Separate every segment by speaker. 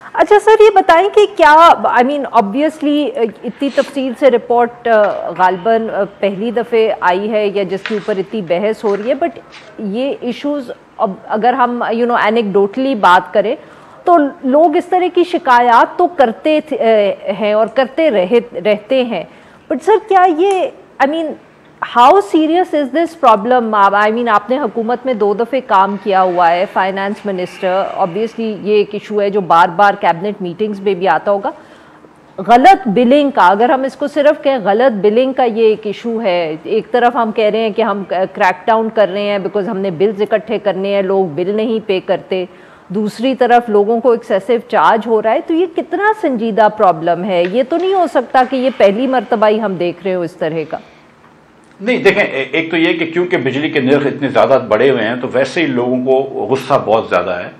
Speaker 1: अच्छा सर, ये बताएं कि क्या ऑब्वियसली इतनी तफसील से रिपोर्ट गालबन पहली दफ़े आई है या जिसके ऊपर इतनी बहस हो रही है, बट ये इश्यूज अब अगर हम एनेक्डोटली बात करें तो लोग इस तरह की शिकायत तो करते हैं और करते रहते हैं, बट सर क्या ये how serious is this problem? आपने हुकूमत में 2 दफ़े काम किया हुआ है, फाइनेंस मिनिस्टर, ऑब्वियसली ये एक इशू है जो बार बार कैबिनेट मीटिंग्स में भी आता होगा। गलत बिलिंग का, अगर हम इसको सिर्फ कहें गलत बिलिंग का, ये एक इशू है। एक तरफ हम कह रहे हैं कि हम क्रैक डाउन कर रहे हैं बिकॉज हमने बिल्स इकट्ठे करने हैं, लोग बिल नहीं पे करते, दूसरी तरफ लोगों को एक्सेसिव चार्ज हो रहा है। तो ये कितना संजीदा प्रॉब्लम है? ये तो नहीं हो सकता कि ये पहली मरतबा ही हम देख रहे हो इस तरह का।
Speaker 2: नहीं, देखें, एक तो ये कि क्योंकि बिजली के निर्ख इतने ज़्यादा बढ़े हुए हैं तो वैसे ही लोगों को गुस्सा बहुत ज़्यादा है,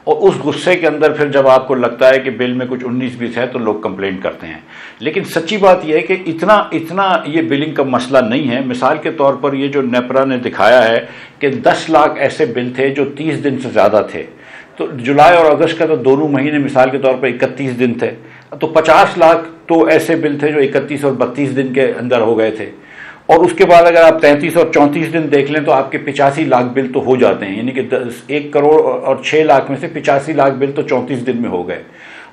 Speaker 2: और उस गुस्से के अंदर फिर जब आपको लगता है कि बिल में कुछ 19-20 है तो लोग कंप्लेंट करते हैं। लेकिन सच्ची बात यह है कि इतना ये बिलिंग का मसला नहीं है। मिसाल के तौर पर ये जो नेपरा ने दिखाया है कि 10 लाख ऐसे बिल थे जो 30 दिन से ज़्यादा थे, तो जुलाई और अगस्त का तो दोनों महीने मिसाल के तौर पर 31 दिन थे, तो 50 लाख तो ऐसे बिल थे जो 31 और 32 दिन के अंदर हो गए थे। और उसके बाद अगर आप 33 और 34 दिन देख लें तो आपके 85 लाख बिल तो हो जाते हैं, यानी कि 1 करोड़ और 6 लाख में से 85 लाख बिल तो 34 दिन में हो गए।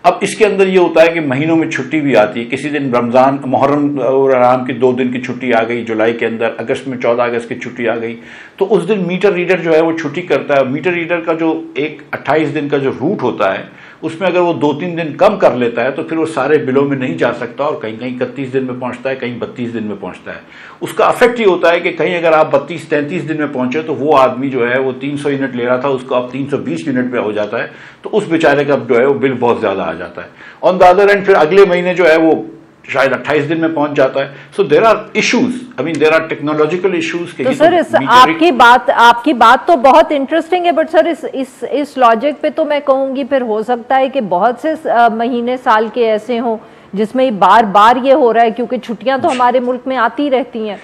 Speaker 2: अब इसके अंदर ये होता है कि महीनों में छुट्टी भी आती है। किसी दिन रमज़ान, मुहर्रम और आराम की 2 दिन की छुट्टी आ गई जुलाई के अंदर, अगस्त में 14 अगस्त की छुट्टी आ गई, तो उस दिन मीटर रीडर जो है वो छुट्टी करता है। मीटर रीडर का जो एक 28 दिन का जो रूट होता है उसमें अगर वो 2-3 दिन कम कर लेता है तो फिर वो सारे बिलों में नहीं जा सकता और कहीं कहीं 31 दिन में पहुंचता है, कहीं 32 दिन में पहुंचता है। उसका अफेक्ट ये होता है कि कहीं अगर आप 32-33 दिन में पहुंचे तो वो आदमी जो है वो 300 यूनिट ले रहा था, उसको अब 320 यूनिट पे हो जाता है, तो उस बेचारे का जो है वो बिल बहुत ज़्यादा आ जाता है। ऑन द अदर एंड फिर अगले महीने जो है वो शायद 28 दिन में पहुंच जाता है। So there are issues, there are technological issues.
Speaker 1: तो सर आपकी बात तो बहुत इंटरेस्टिंग है, बट सर इस लॉजिक पे तो मैं कहूंगी फिर हो सकता है कि बहुत से महीने साल के ऐसे हों जिसमें बार बार ये हो रहा है, क्योंकि छुट्टियां तो हमारे मुल्क में आती रहती हैं।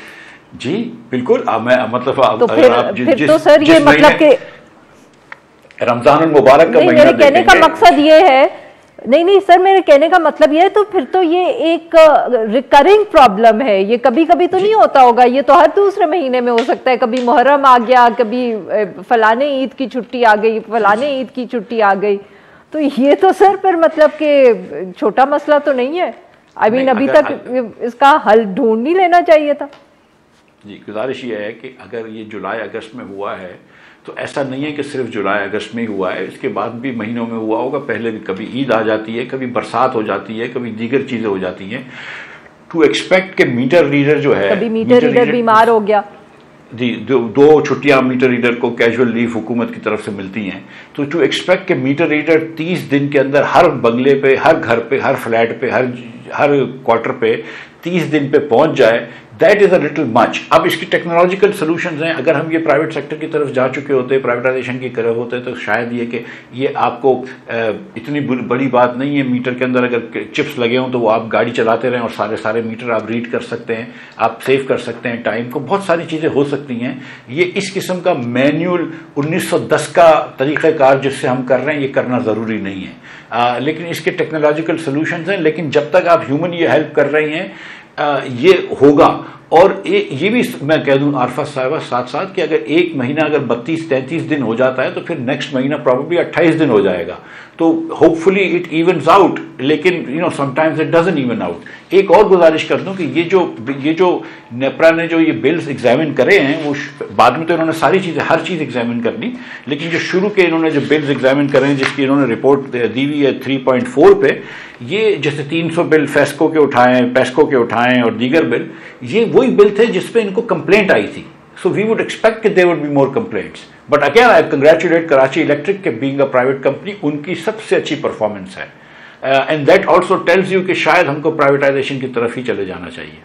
Speaker 2: जी बिल्कुल। मैं मतलब
Speaker 1: तो फिर तो सर ये मतलब कि
Speaker 2: रमजान मुबारक का महीना,
Speaker 1: मेरे कहने का मकसद ये है, नहीं सर, मेरे कहने का मतलब ये है, तो फिर तो ये एक रिकरिंग प्रॉब्लम है। ये कभी कभी तो नहीं होता होगा, ये तो हर दूसरे महीने में हो सकता है। कभी मुहर्रम आ गया, कभी फलाने ईद की छुट्टी आ गई, फलाने ईद की छुट्टी आ गई, तो ये तो सर फिर मतलब कि छोटा मसला तो नहीं है। अभी तक इसका हल ढूंढ नहीं लेना चाहिए था।
Speaker 2: जी, गुजारिश ये है कि अगर ये जुलाई अगस्त में हुआ है तो ऐसा नहीं है कि सिर्फ जुलाई अगस्त में ही हुआ है, इसके बाद भी महीनों में हुआ होगा। पहले भी कभी ईद आ जाती है, कभी बरसात हो जाती है, कभी दीगर चीज़ें हो जाती हैं। टू एक्सपेक्ट के मीटर रीडर जो है,
Speaker 1: कभी मीटर रीडर बीमार हो गया
Speaker 2: जी, 2 छुट्टियां मीटर रीडर को कैजुअल लीव हुकूमत की तरफ से मिलती हैं, तो टू एक्सपेक्ट के मीटर रीडर 30 दिन के अंदर हर बंगले पे, हर घर पे, हर फ्लैट पे, हर क्वार्टर पे 30 दिन पे पहुंच जाए, that is a little much. अब इसकी टेक्नोलॉजिकल सोल्यूशंस हैं। अगर हम ये प्राइवेट सेक्टर की तरफ जा चुके होते, प्राइवेटाइजेशन की तरफ होते, तो शायद ये कि ये आपको इतनी बड़ी बात नहीं है। मीटर के अंदर अगर चिप्स लगे हों तो वो आप गाड़ी चलाते रहें और सारे मीटर आप रीड कर सकते हैं, आप सेव कर सकते हैं टाइम को, बहुत सारी चीज़ें हो सकती हैं। ये इस किस्म का मैनुअल 1910 का तरीक़ाकार जिससे हम कर रहे हैं, ये करना ज़रूरी नहीं है। लेकिन इसके टेक्नोलॉजिकल सोल्यूशंस हैं, लेकिन जब तक आप ह्यूमन ये हेल्प कर रही हैं ये होगा। और ये भी मैं कह दूं आरफा साहिबा साथ साथ कि अगर एक महीना अगर 32-33 दिन हो जाता है तो फिर नेक्स्ट महीना प्रॉब्ली 28 दिन हो जाएगा, तो होपफुली इट इवन्स आउट। लेकिन sometimes it doesn't even out. एक और गुजारिश कर दूं कि ये जो नेपरा ने जो ये बिल्स एग्जामिन करे हैं, वो बाद में तो इन्होंने सारी चीज़ें, हर चीज़ एग्जामिन कर ली, लेकिन जो शुरू के इन्होंने जो बिल्स एग्जामिन करे हैं, जिसकी इन्होंने रिपोर्ट दी हुई है 3.4 पे, ये जैसे 300 बिल पेस्को के उठाएं और दीगर बिल, ये वही बिल थे जिसपे इनको कंप्लेंट आई थी। सो वी वुड एक्सपेक्ट कि there would be more complaints, but again I congratulate Karachi electric के बीइंग अ प्राइवेट कंपनी, उनकी सबसे अच्छी परफॉर्मेंस है। And that also tells you कि शायद हमको प्राइवेटाइजेशन की तरफ ही चले जाना चाहिए।